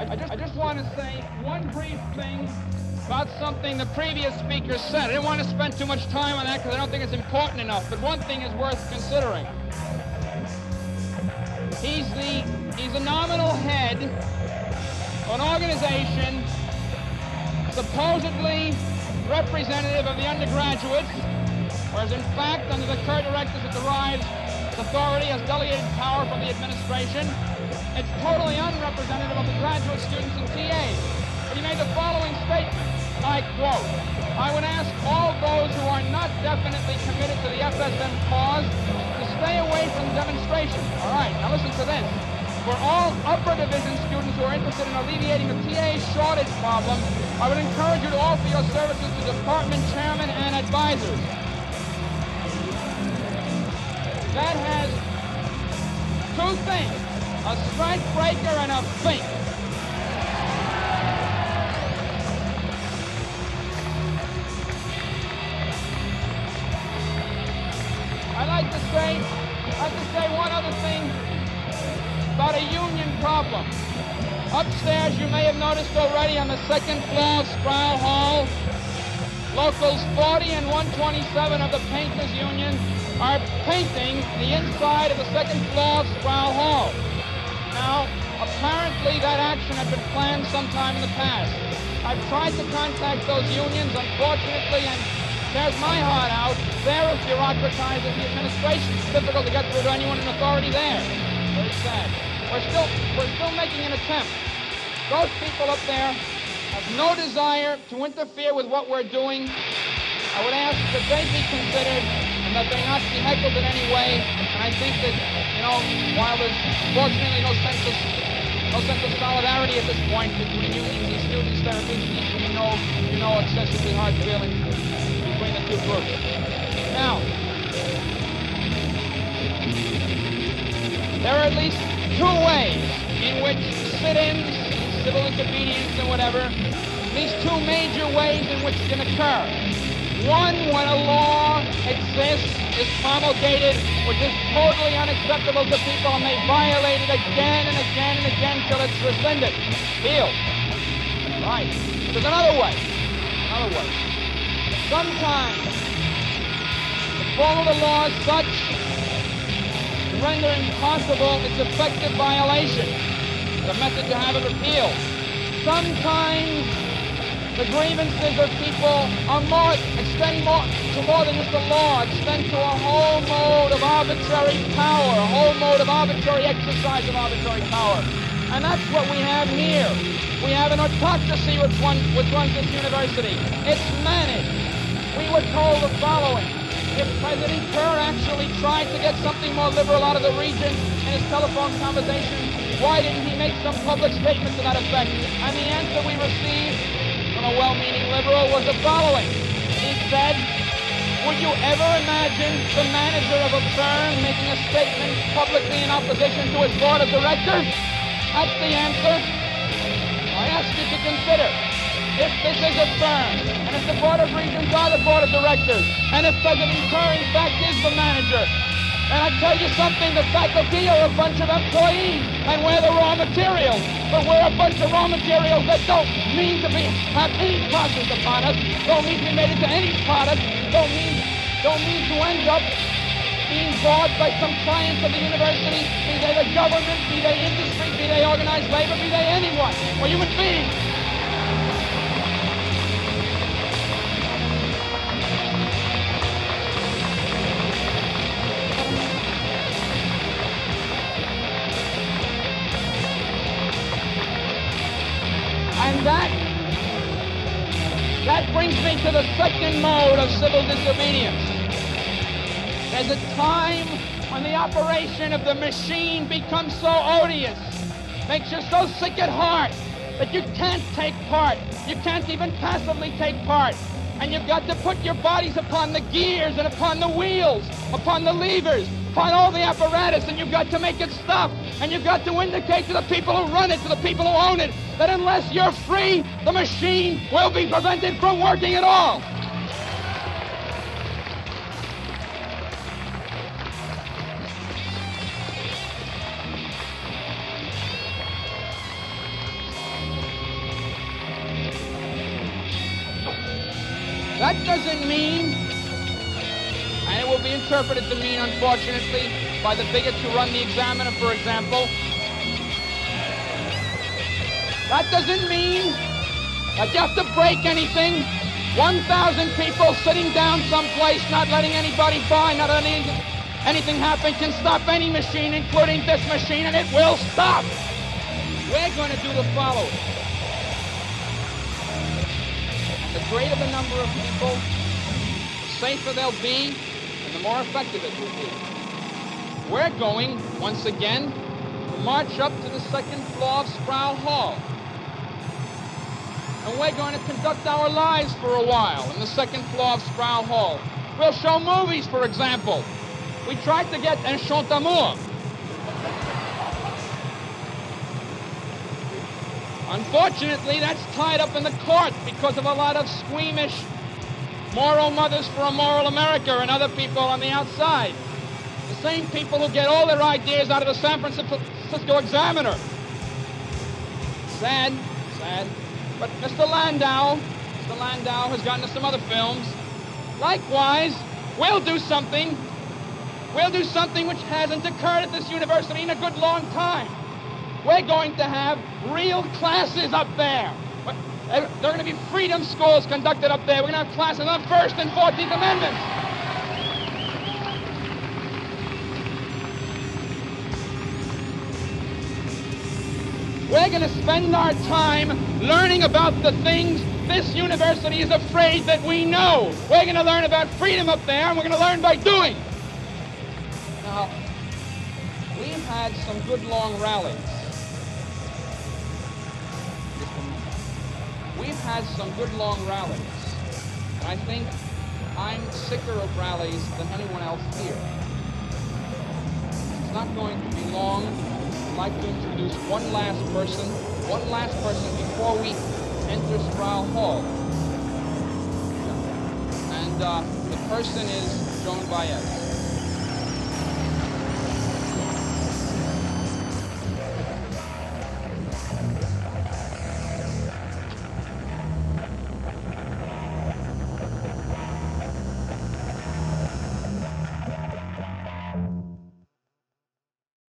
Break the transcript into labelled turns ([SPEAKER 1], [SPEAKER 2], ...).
[SPEAKER 1] I just want to say one brief thing about something the previous speaker said. I didn't want to spend too much time on that because I don't think it's important enough, but one thing is worth considering. He's the nominal head of an organization supposedly representative of the undergraduates, whereas in fact, under the current directives, it derives its authority as delegated power from the administration. It's totally unrepresentative of the graduate students and TAs. But he made the following statement, I quote, I would ask all those who are not definitely committed to the FSM cause to stay away from the demonstration. All right, now listen to this. For all upper division students who are interested in alleviating the TA shortage problem, I would encourage you to offer your services to department chairmen and advisors. That has two things, a strike breaker and a fink. I'd like to say one other thing about a union problem. Upstairs, you may have noticed already on the second floor of Sproul Hall, locals 40 and 127 of the Painters Union are painting the inside of the second floor of Sproul Hall. Now, apparently that action had been planned sometime in the past. I've tried to contact those unions, unfortunately, and there's my heart out. They're as bureaucratized as the administration. It's difficult to get through to anyone in authority there. Very sad. We're still making an attempt. Those people up there have no desire to interfere with what we're doing. I would ask that they be considered and that they not be heckled in any way. And I think that, while there's fortunately no sense of solidarity at this point between unions and students, there at least needs to be no excessively hard feelings between the two groups. Now, there are at least two ways in which sit-ins, civil disobedience and whatever, these two major ways in which it can occur. One, when a law exists, is promulgated, which is totally unacceptable to people, and they violate it again and again and again till it's rescinded. Deal. Right. There's another way. Sometimes the form of the law is such to render impossible its effective violation. The method to have it repealed. Sometimes the grievances of people extend to more than just the law, extend to a whole mode of arbitrary power, a whole mode of arbitrary exercise of arbitrary power. And that's what we have here. We have an autocracy which runs this university. It's managed. We were told the following. If President Kerr actually tried to get something more liberal out of the region in his telephone conversation, why didn't he make some public statement to that effect? And the answer we received from a well-meaning liberal was the following. He said, would you ever imagine the manager of a firm making a statement publicly in opposition to his board of directors? That's the answer. I ask you to consider, if this is a firm, and if the Board of Regents are the Board of Directors, and if President Kerr in fact is the manager, and I tell you something, the faculty are a bunch of employees, and we're the raw materials. But we're a bunch of raw materials that don't mean to have any process upon us, don't mean to be made into any product, don't mean to end up being bought by some clients of the university, be they the government, be they industry, be they organized labor, be they anyone, or human beings. And that brings me to the second mode of civil disobedience. There's a time when the operation of the machine becomes so odious, makes you so sick at heart that you can't take part. You can't even passively take part. And you've got to put your bodies upon the gears and upon the wheels, upon the levers, upon all the apparatus, and you've got to make it stop. And you've got to indicate to the people who run it, to the people who own it, that unless you're free, the machine will be prevented from working at all. That doesn't mean, and it will be interpreted to mean, unfortunately, by the bigots who run the Examiner, for example, that doesn't mean that you have to break anything. 1,000 people sitting down someplace, not letting anybody by, not letting anything happen, can stop any machine, including this machine, and it will stop. We're going to do the following. The greater the number of people, the safer they'll be, and the more effective it will be. We're going, once again, to march up to the second floor of Sproul Hall. And we're going to conduct our lives for a while in the second floor of Sproul Hall. We'll show movies, for example. We tried to get Un Chant d'Amour. Unfortunately, that's tied up in the court because of a lot of squeamish moral mothers for a moral America and other people on the outside. The same people who get all their ideas out of the San Francisco Examiner. Sad, sad. But Mr. Landau has gotten to some other films. Likewise, we'll do something which hasn't occurred at this university in a good long time. We're going to have real classes up there. There are going to be freedom schools conducted up there. We're going to have classes on First and 14th Amendments. We're going to spend our time learning about the things this university is afraid that we know. We're going to learn about freedom up there, and we're going to learn by doing. Now, we've had some good long rallies. We've had some good long rallies. And I think I'm sicker of rallies than anyone else here. It's not going to be long. I'd like to introduce one last person before we enter Sproul Hall. And the person is Joan Baez.